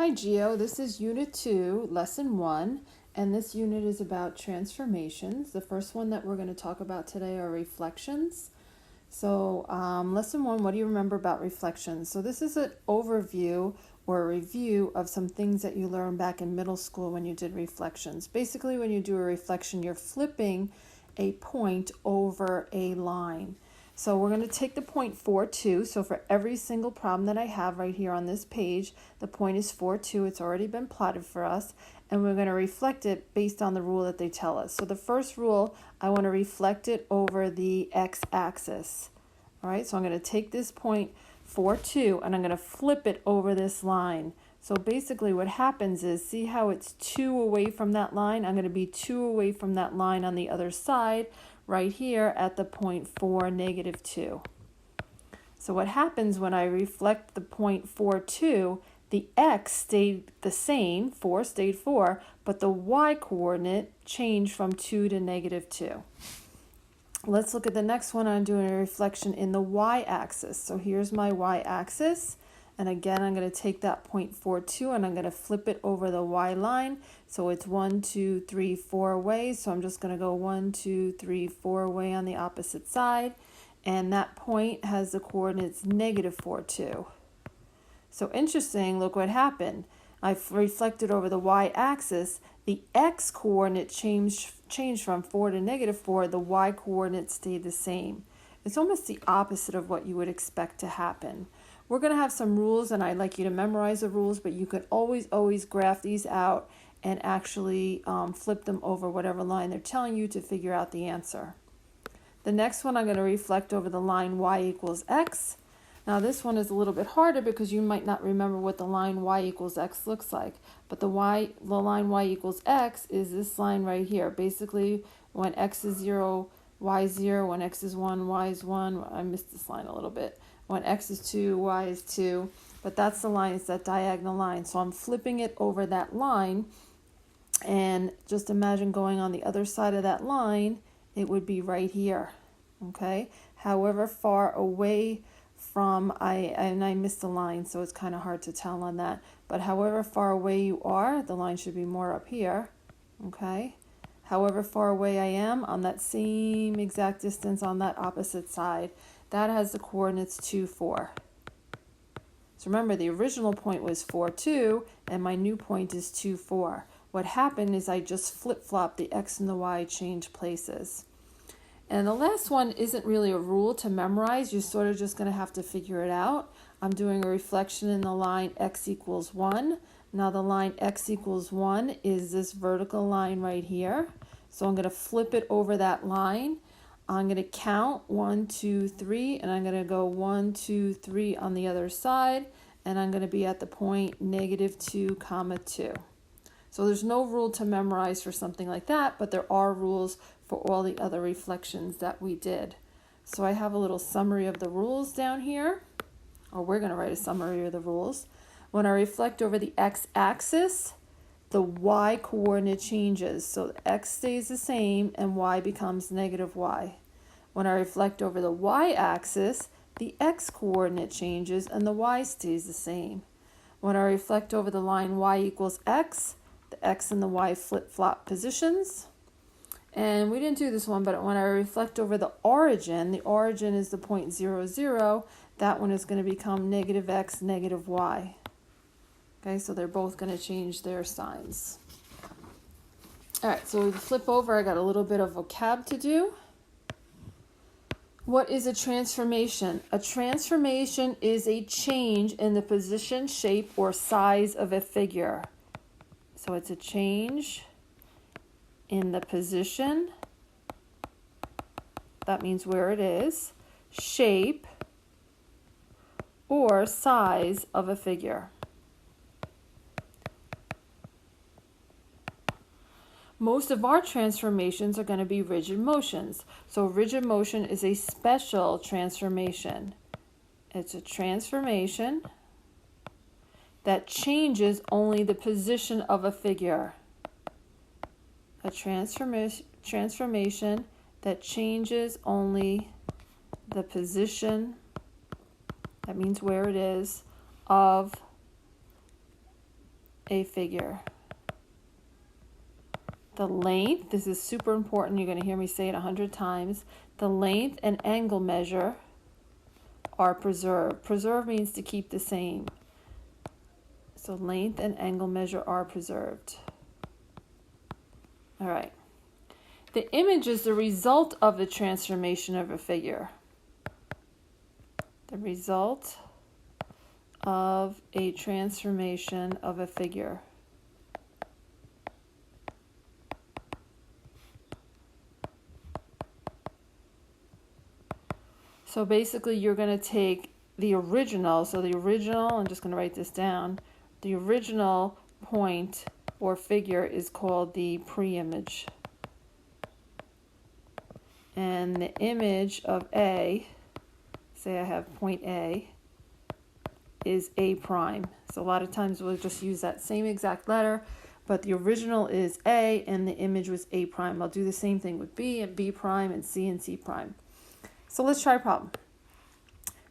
Hi Geo, this is Unit 2, Lesson 1, and this unit is about transformations. The first one that we're going to talk about today are reflections. So Lesson 1, what do you remember about reflections? So this is an overview or a review of some things that you learned back in middle school when you did reflections. Basically, when you do a reflection, you're flipping a point over a line. So we're going to take the point 4, 2. So for every single problem that I have right here on this page, the point is 4, 2. It's already been plotted for us. And we're going to reflect it based on the rule that they tell us. So the first rule, I want to reflect it over the x-axis. All right, so I'm going to take this point 4, 2, and I'm going to flip it over this line. So basically what happens is, see how it's 2 away from that line? I'm going to be 2 away from that line on the other side, right here at the point 4, negative 2. So what happens when I reflect the point 4, 2, the x stayed the same, 4 stayed 4, but the y coordinate changed from 2 to negative 2. Let's look at the next one. I'm doing a reflection in the y-axis. So here's my y-axis. And again, I'm going to take that point 4, 2, and I'm going to flip it over the y line. So it's 1, 2, 3, 4 away. So I'm just going to go 1, 2, 3, 4 away on the opposite side. And that point has the coordinates negative 4, 2. So interesting, look what happened. I've reflected over the y-axis. The x coordinate changed from 4 to negative 4. The y coordinate stayed the same. It's almost the opposite of what you would expect to happen. We're going to have some rules, and I'd like you to memorize the rules, but you could always graph these out and actually flip them over whatever line they're telling you to figure out the answer. The next one, I'm going to reflect over the line y equals x. Now this one is a little bit harder because you might not remember what the line y equals x looks like. But the line y equals x is this line right here. Basically, when x is 0, y is 0. When x is 1, y is 1. I missed this line a little bit. When x is 2, y is 2. But that's the line, it's that diagonal line. So I'm flipping it over that line. And just imagine going on the other side of that line, it would be right here. Okay? However far away from, I missed the line, so it's kind of hard to tell on that. But however far away you are, the line should be more up here. Okay? However far away I am on that same exact distance on that opposite side, that has the coordinates 2, 4. So remember, the original point was 4, 2, and my new point is 2, 4. What happened is I just flip-flopped the x and the y, change places. And the last one isn't really a rule to memorize. You're sort of just going to have to figure it out. I'm doing a reflection in the line x equals 1. Now the line x equals 1 is this vertical line right here. So I'm going to flip it over that line. I'm going to count 1, 2, 3, and I'm going to go 1, 2, 3 on the other side, and I'm going to be at the point negative 2, 2. So there's no rule to memorize for something like that, but there are rules for all the other reflections that we did. So I have a little summary of the rules down here, or we're going to write a summary of the rules. When I reflect over the x-axis, the y coordinate changes. So x stays the same and y becomes negative y. When I reflect over the y-axis, the x coordinate changes and the y stays the same. When I reflect over the line y equals x, the x and the y flip-flop positions. And we didn't do this one, but when I reflect over the origin is the point 0, 0, that one is going to become negative x, negative y. Okay, so they're both going to change their signs. All right, so we flip over. I got a little bit of vocab to do. What is a transformation? A transformation is a change in the position, shape, or size of a figure. So it's a change in the position, that means where it is, shape, or size of a figure. Most of our transformations are going to be rigid motions. So rigid motion is a special transformation. It's a transformation that changes only the position of a figure. A transformation that changes only the position, that means where it is, of a figure. The length, this is super important, you're going to hear me say it 100 times. The length and angle measure are preserved. Preserve means to keep the same. So length and angle measure are preserved. All right. The image is the result of the transformation of a figure. The result of a transformation of a figure. So basically you're going to take the original, I'm just going to write this down, the original point or figure is called the pre-image. And the image of A, say I have point A, is A prime. So a lot of times we'll just use that same exact letter, but the original is A and the image was A prime. I'll do the same thing with B and B prime and C prime. So let's try a problem.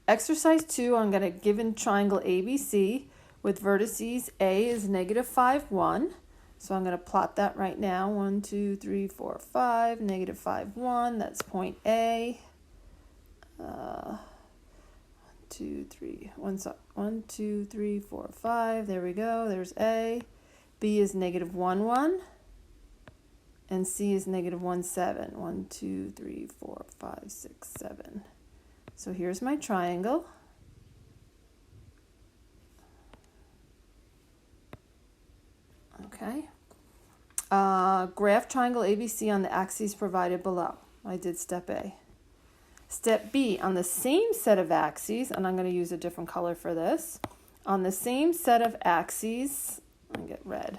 Exercise 2, I'm going to given triangle ABC with vertices A is negative 5, 1. So I'm going to plot that right now. 1, 2, 3, 4, 5, negative 5, 1. That's point A. 1, 2, 3, 1, 2, 3, 4, 5. There we go. There's A. B is negative 1, 1. And C is negative 1, 7. 1, 2, 3, 4, 5, 6, 7. So here's my triangle. Okay. Graph triangle ABC on the axes provided below. I did step A. Step B, on the same set of axes, and I'm going to use a different color for this. On the same set of axes, I'm going to get red.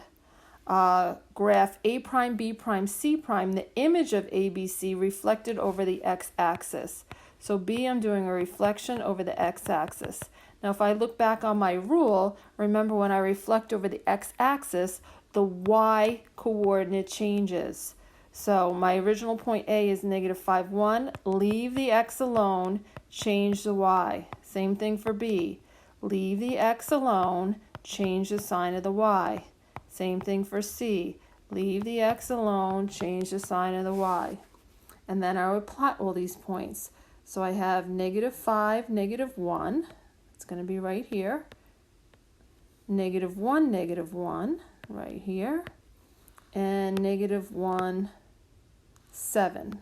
Graph A prime, B prime, C prime, the image of ABC reflected over the x-axis. So B, I'm doing a reflection over the x-axis. Now if I look back on my rule, remember when I reflect over the x-axis, the y coordinate changes. So my original point A is negative 5, 1. Leave the x alone, change the y. Same thing for B. Leave the x alone, change the sign of the y. Same thing for C. Leave the x alone, change the sign of the y. And then I would plot all these points. So I have negative 5, negative 1. It's going to be right here. Negative 1, right here. And negative 1, 7.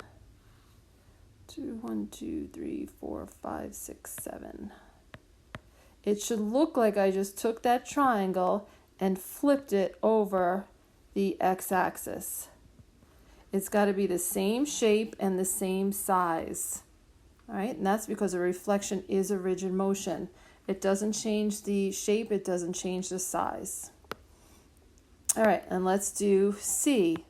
1, 2, 3, 4, 5, 6, 7. It should look like I just took that triangle and flipped it over the x-axis. It's got to be the same shape and the same size. All right, and that's because a reflection is a rigid motion. It doesn't change the shape, it doesn't change the size. All right, and let's do C.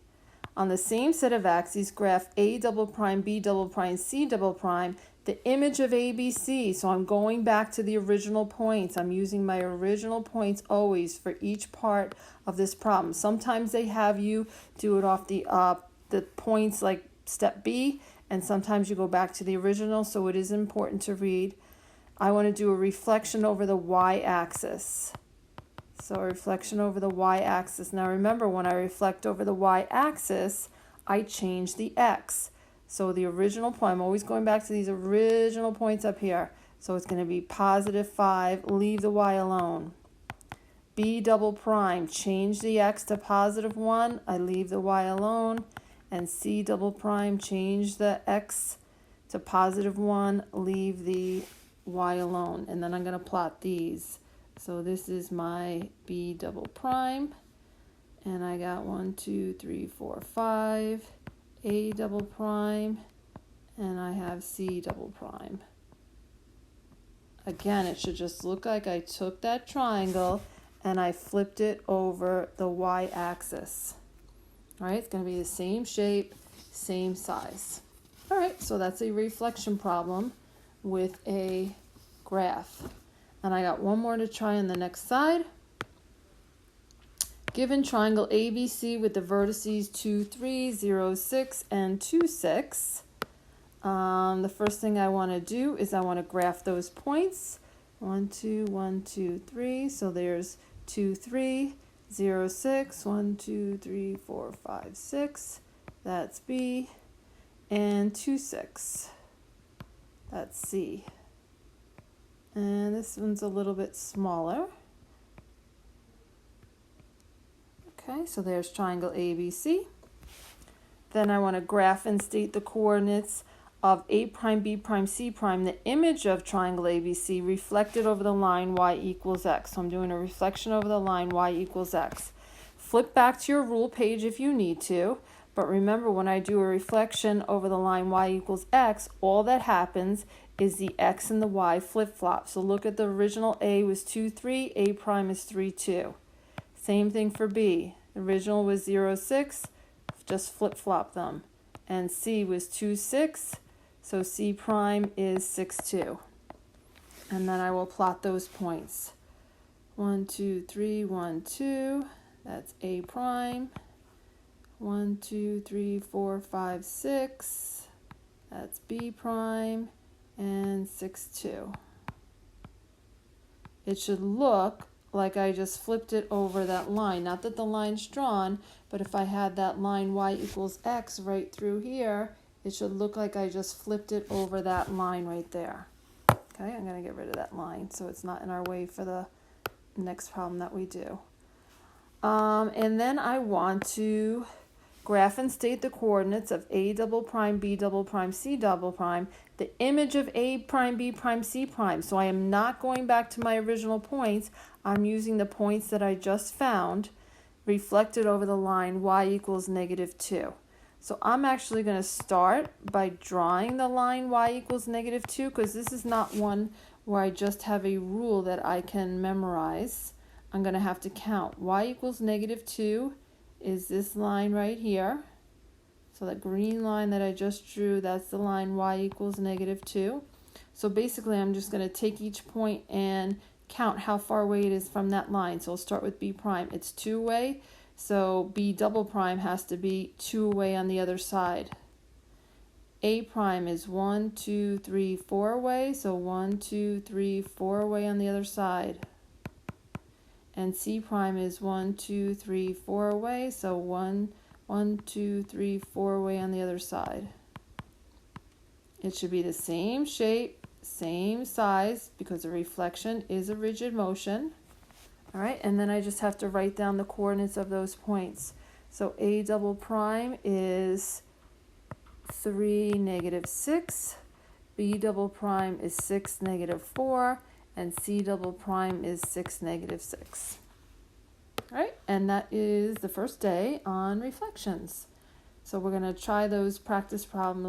On the same set of axes, graph A double prime, B double prime, C double prime, the image of ABC. So I'm going back to the original points. I'm using my original points always for each part of this problem. Sometimes they have you do it off the points like step B, and sometimes you go back to the original, so it is important to read. I want to do a reflection over the y-axis. So a reflection over the y-axis. Now remember, when I reflect over the y-axis, I change the x. So the original point, I'm always going back to these original points up here. So it's going to be positive 5, leave the y alone. B double prime, change the x to positive 1, I leave the y alone. And C double prime, change the x to positive 1, leave the y alone. And then I'm going to plot these. So this is my B double prime. And I got 1, 2, 3, 4, 5. A double prime. And I have C double prime. Again, it should just look like I took that triangle and I flipped it over the y-axis. All right, it's going to be the same shape, same size. All right, so that's a reflection problem with a graph. And I got one more to try on the next side. Given triangle ABC with the vertices 2, 3, 0, 6, and 2, 6. The first thing I want to do is I want to graph those points. 1, 2, 1, 2, 3. So there's 2, 3. 0, 6, 1, 2, 3, 4, 5, 6, that's B, and 2, 6, that's C. And this one's a little bit smaller. Okay, so there's triangle ABC. Then I want to graph and state the coordinates of A prime, B prime, C prime, the image of triangle ABC reflected over the line y equals x. So I'm doing a reflection over the line y equals x. Flip back to your rule page if you need to, but remember when I do a reflection over the line y equals x, all that happens is the x and the y flip-flop. So look at the original A was 2, 3, A prime is 3, 2. Same thing for B. The original was 0, 6, just flip-flop them. And C was 2, 6, so C prime is 6, 2. And then I will plot those points. 1, 2, 3, 1, 2, that's A prime. 1, 2, 3, 4, 5, 6, that's B prime. And 6, 2. It should look like I just flipped it over that line. Not that the line's drawn, but if I had that line y equals x right through here, it should look like I just flipped it over that line right there. Okay, I'm going to get rid of that line so it's not in our way for the next problem that we do. And then I want to graph and state the coordinates of A double prime, B double prime, C double prime, the image of A prime, B prime, C prime. So I am not going back to my original points. I'm using the points that I just found reflected over the line y equals -2. So I'm actually going to start by drawing the line y equals -2 because this is not one where I just have a rule that I can memorize. I'm going to have to count. Y equals -2 is this line right here. So that green line that I just drew, that's the line y equals -2. So basically I'm just going to take each point and count how far away it is from that line. So I'll start with B prime. It's 2 away, so B double prime has to be 2 away on the other side. A prime is 1, 2, 3, 4 away, so 1, 2, 3, 4 away on the other side. And C prime is 1, 2, 3, 4 away, so 1, 2, 3, 4 away on the other side. It should be the same shape, same size, because the reflection is a rigid motion. All right, and then I just have to write down the coordinates of those points. So A double prime is 3, -6. B double prime is 6, -4. And C double prime is 6, -6. All right, and that is the first day on reflections. So we're going to try those practice problems